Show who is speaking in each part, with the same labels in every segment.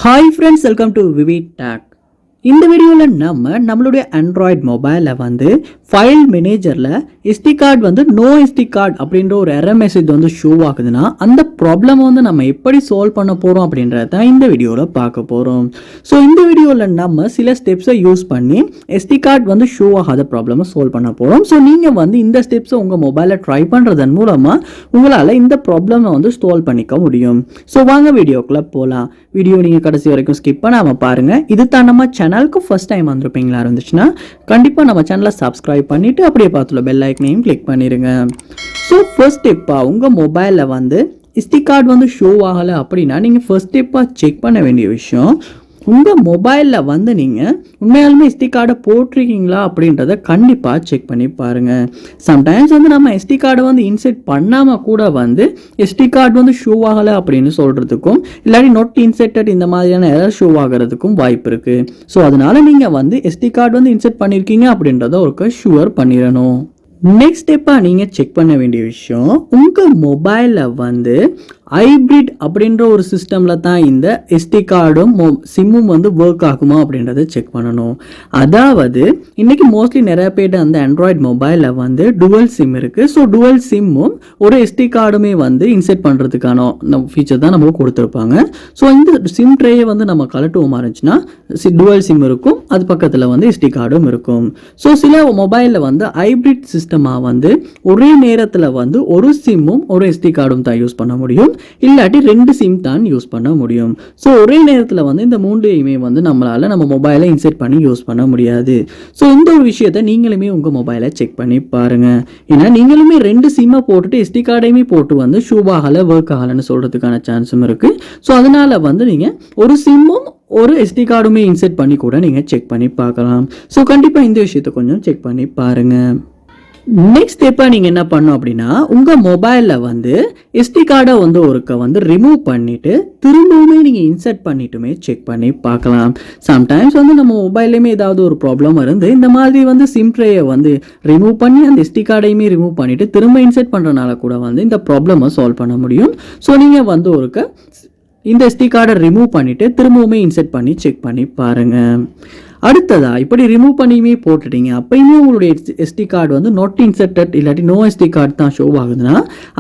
Speaker 1: Hi friends, welcome to VividTech. இந்த வீடியோவில் நம்மளுடைய ஆண்ட்ராய்டு மொபைலில் வந்து ஃபைல் மேனேஜரில் எஸ்டி கார்டு வந்து நோ எஸ்டி கார்டு அப்படின்ற ஒரு எரர் மெசேஜ் வந்து ஷோ ஆகுதுன்னா அந்த ப்ராப்ளம் வந்து நம்ம எப்படி சால்வ் பண்ண போகிறோம் அப்படின்றத தான் இந்த வீடியோவில் பார்க்க போகிறோம். ஸோ இந்த வீடியோவில் நம்ம சில ஸ்டெப்ஸை யூஸ் பண்ணி எஸ்டி கார்டு வந்து ஷோ ஆகாத ப்ராப்ளமை சால்வ் பண்ண போகிறோம். ஸோ நீங்கள் வந்து இந்த ஸ்டெப்ஸை உங்கள் மொபைலில் ட்ரை பண்ணுறதன் மூலமாக உங்களால் இந்த ப்ராப்ளமை வந்து சால்வ் பண்ணிக்க முடியும். ஸோ வாங்க வீடியோக்குள்ளே போகலாம். வீடியோ நீங்கள் கடைசி வரைக்கும் ஸ்கிப் பண்ணாமல் பாருங்கள். இது தான் நம்ம சேனலுக்கு ஃபர்ஸ்ட் டைம் வந்திருப்பீங்களா இருந்துச்சுன்னா கண்டிப்பாக நம்ம சேனலை சப்ஸ்கிரைப் பண்ணிவிட்டு அப்படியே பார்த்துள்ள பெல் ஐக்கனையும் கிளிக் பண்ணிடுங்க. ஸோ ஃபர்ஸ்ட் ஸ்டெப்பாக உங்கள் மொபைலில் வந்து எஸ்டி கார்டு வந்து ஷோ ஆகலை அப்படின்னா நீங்கள் ஃபர்ஸ்ட் ஸ்டெப்பாக செக் பண்ண வேண்டிய விஷயம், உங்கள் மொபைலில் வந்து நீங்கள் உண்மையாலுமே எஸ்டி கார்டை போட்டிருக்கீங்களா அப்படின்றத கண்டிப்பாக செக் பண்ணி பாருங்கள். சம்டைம்ஸ் வந்து நம்ம எஸ்டி கார்டை வந்து இன்செர்ட் பண்ணாமல் கூட வந்து எஸ்டி கார்டு வந்து ஷோ ஆகலை அப்படின்னு சொல்கிறதுக்கும் இல்லாட்டி நாட் இன்செர்டட் இந்த மாதிரியான எரர் ஷோ ஆகிறதுக்கும் வாய்ப்பு இருக்குது. ஸோ அதனால் நீங்கள் வந்து எஸ்டி கார்டு வந்து இன்செர்ட் பண்ணியிருக்கீங்க அப்படின்றத ஒரு ஷுவர் பண்ணிடணும். நெக்ஸ்ட் ஸ்டெப்பாக நீங்கள் செக் பண்ண வேண்டிய விஷயம், உங்கள் மொபைலில் வந்து ஹைப்ரிட் அப்படின்ற ஒரு சிஸ்டமில் தான் இந்த எஸ்டி கார்டும் சிம்மும் வந்து ஒர்க் ஆகுமா அப்படின்றத செக் பண்ணணும். அதாவது இன்றைக்கி மோஸ்ட்லி நிறைய பேர் அந்த ஆண்ட்ராய்டு மொபைலில் வந்து டுவல் சிம் இருக்குது. ஸோ டுவல் சிம்மும் ஒரு எஸ்டி கார்டுமே வந்து இன்செர்ட் பண்ணுறதுக்கான ஃபீச்சர் தான் நமக்கு கொடுத்துருப்பாங்க. ஸோ இந்த சிம் ட்ரேயை வந்து நம்ம கலட்டுவோமா இருந்துச்சுன்னா டுவல் சிம் இருக்கும், அது பக்கத்தில் வந்து எஸ்டி கார்டும் இருக்கும். ஸோ சில மொபைலில் வந்து ஹைப்ரிட் சிஸ்டமாக வந்து ஒரே நேரத்தில் வந்து ஒரு சிம்மும் ஒரு எஸ்டி கார்டும் தான் யூஸ் பண்ண முடியும், இல்லாட்டி 2 சிம் தான் யூஸ் பண்ண முடியும். ஸோ ஒரே நேரத்தில் வந்து இந்த 3யுமே வந்து நம்மளால் நம்ம மொபைலை இன்செர்ட் பண்ணி யூஸ் பண்ண முடியாது. ஸோ இந்த ஒரு விஷயத்தை நீங்களுமே உங்கள் மொபைலை செக் பண்ணி பாருங்கள். ஏன்னா நீங்களுமே 2 சிம்மை போட்டுட்டு எஸ்டி கார்டையுமே போட்டு வந்து ஷூ ஆகலை ஒர்க் ஆகலைன்னு சொல்கிறதுக்கான சான்ஸும் இருக்குது. ஸோ அதனால் வந்து நீங்கள் ஒரு சிம்மும் ஒரு எஸ்டி கார்டுமே இன்செர்ட் பண்ணி கூட நீங்கள் செக் பண்ணி பார்க்கலாம். ஸோ கண்டிப்பாக இந்த விஷயத்தை கொஞ்சம் செக் பண்ணி பாருங்கள். நெக்ஸ்ட் ஸ்டெப்பாக நீங்கள் என்ன பண்ணணும் அப்படின்னா, உங்கள் மொபைலில் வந்து எஸ்டி கார்டை வந்து ஒருக்க வந்து ரிமூவ் பண்ணிவிட்டு திரும்பவுமே நீங்கள் இன்செர்ட் பண்ணிட்டுமே செக் பண்ணி பார்க்கலாம். சம்டைம்ஸ் வந்து நம்ம மொபைல்லையுமே ஏதாவது ஒரு ப்ராப்ளம் இருந்து இந்த மாதிரி வந்து சிம் ட்ரேயை வந்து ரிமூவ் பண்ணி அந்த எஸ்டி கார்டையுமே ரிமூவ் பண்ணிவிட்டு திரும்ப இன்செர்ட் பண்ணுறனால கூட வந்து இந்த ப்ராப்ளமை சால்வ் பண்ண முடியும். ஸோ நீங்கள் வந்து ஒருக்க இந்த எஸ்டி கார்டை ரிமூவ் பண்ணிவிட்டு திரும்பவுமே இன்செர்ட் பண்ணி செக் பண்ணி பாருங்கள். அடுத்ததா இப்படி ரிமூவ் பண்ணியுமே போட்டுட்டீங்க, அப்பயுமே உங்களுடைய எஸ்டி கார்டு வந்து நாட் இன்செர்டட் இல்லாட்டி நோ எஸ்டி கார்டு தான் ஷோ ஆகுதுன்னா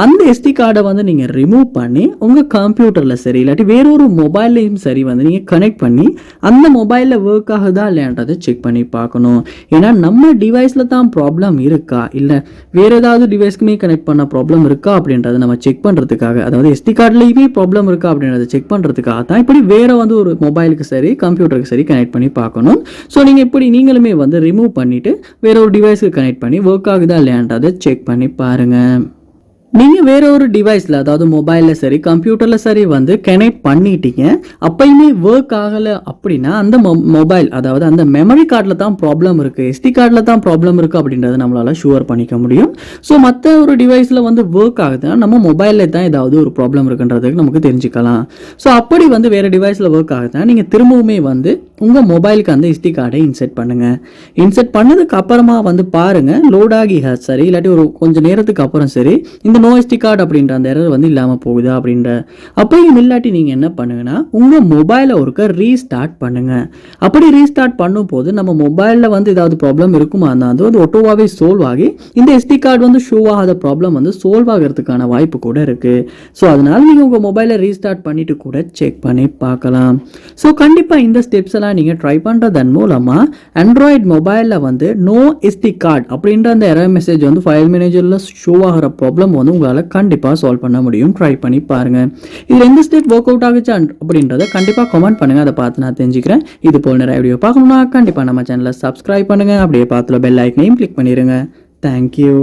Speaker 1: அந்த எஸ்டி கார்டை வந்து நீங்கள் ரிமூவ் பண்ணி உங்கள் கம்ப்யூட்டரில் சரி இல்லாட்டி வேறொரு மொபைல்லையும் சரி வந்து நீங்கள் கனெக்ட் பண்ணி அந்த மொபைலில் ஒர்க் ஆகுதா இல்லைன்றதை செக் பண்ணி பார்க்கணும். ஏன்னா நம்ம டிவைஸில் தான் ப்ராப்ளம் இருக்கா இல்லை வேறு ஏதாவது டிவைஸ்க்குமே கனெக்ட் பண்ண ப்ராப்ளம் இருக்கா அப்படின்றத நம்ம செக் பண்ணுறதுக்காக, அதாவது எஸ்டி கார்டுலேயுமே ப்ராப்ளம் இருக்கா அப்படின்றத செக் பண்ணுறதுக்காக தான் இப்படி வேறு வந்து ஒரு மொபைலுக்கு சரி கம்ப்யூட்டருக்கு சரி கனெக்ட் பண்ணி பார்க்கணும். ஸோ நீங்கள் இப்படி நீங்களுமே வந்து ரிமூவ் பண்ணிவிட்டு வேற ஒரு டிவைஸுக்கு கனெக்ட் பண்ணி ஒர்க் ஆகுதா இல்லையான்றதை செக் பண்ணி பாருங்கள். நீங்கள் வேற ஒரு டிவைஸில் அதாவது மொபைலில் சரி கம்ப்யூட்டரில் சரி வந்து கனெக்ட் பண்ணிட்டீங்க, அப்பயுமே ஒர்க் ஆகலை அப்படின்னா அந்த மொபைல் அதாவது அந்த மெமரி கார்டில் தான் ப்ராப்ளம் இருக்குது, எஸ்டி கார்டில் தான் ப்ராப்ளம் இருக்குது அப்படின்றத நம்மளால் ஷுவர் பண்ணிக்க முடியும். ஸோ மற்ற ஒரு டிவைஸில் வந்து ஒர்க் ஆகுதுன்னா நம்ம மொபைலில் தான் ஏதாவது ஒரு ப்ராப்ளம் இருக்குன்றதுக்கு நமக்கு தெரிஞ்சுக்கலாம். ஸோ அப்படி வந்து வேறு டிவைஸில் ஒர்க் ஆகுதுன்னா நீங்கள் திரும்பவுமே வந்து உங்கள் மொபைலுக்கு அந்த எஸ்டி கார்டை இன்செர்ட் பண்ணுங்கள். இன்செர்ட் பண்ணதுக்கு அப்புறமா வந்து பாருங்கள் லோட் ஆகி சரி இல்லாட்டி ஒரு கொஞ்சம் நேரத்துக்கு அப்புறம் சரி இந்த நோ எஸ்டி கார்டு அப்படின்ற அந்த எரர் வந்து இல்லாமல் போகுதா அப்படின்ற அப்பயும் இல்லாட்டி நீங்கள் என்ன பண்ணுங்கன்னா உங்கள் மொபைலை ஒருக்க ரீஸ்டார்ட் பண்ணுங்கள். அப்படி ரீஸ்டார்ட் பண்ணும் போது நம்ம மொபைலில் வந்து ஏதாவது ப்ராப்ளம் இருக்குமா இருந்தால் அது வந்து ஒட்டோவாகவே சால்வ் ஆகி இந்த எஸ்டி கார்டு வந்து ஷோ ஆகாத ப்ராப்ளம் வந்து சால்வ் ஆகிறதுக்கான வாய்ப்பு கூட இருக்குது. ஸோ அதனால நீங்கள் உங்கள் மொபைலை ரீஸ்டார்ட் பண்ணிட்டு கூட செக் பண்ணி பார்க்கலாம். ஸோ கண்டிப்பாக இந்த ஸ்டெப்ஸ் எல்லாம் நீங்கள் ட்ரை பண்ணுறதன் மூலமாக ஆண்ட்ராய்டு மொபைலில் வந்து நோ எஸ்டி கார்டு அப்படின்ற அந்த எரர் மெசேஜ் வந்து ஃபைல் மேனேஜரில் ஷோ ஆகிற ப்ராப்ளம் வந்து உங்களால் கண்டிப்பாக சால்வ் பண்ண முடியும். ட்ரை பண்ணி பாருங்கள். இதில் எந்த ஸ்டெப் ஒர்க் அவுட் ஆகுச்சு அப்படின்றத கண்டிப்பாக கமெண்ட் பண்ணுங்கள், அதை பார்த்து நான் தெரிஞ்சுக்கிறேன். இது போல் நிறைய வீடியோ பார்க்கணும்னா கண்டிப்பாக நம்ம சேனலை சப்ஸ்கிரைப் பண்ணுங்கள், அப்படியே பார்த்துல பெல் ஐக்கனையும் கிளிக் பண்ணிடுங்க. தேங்க்யூ.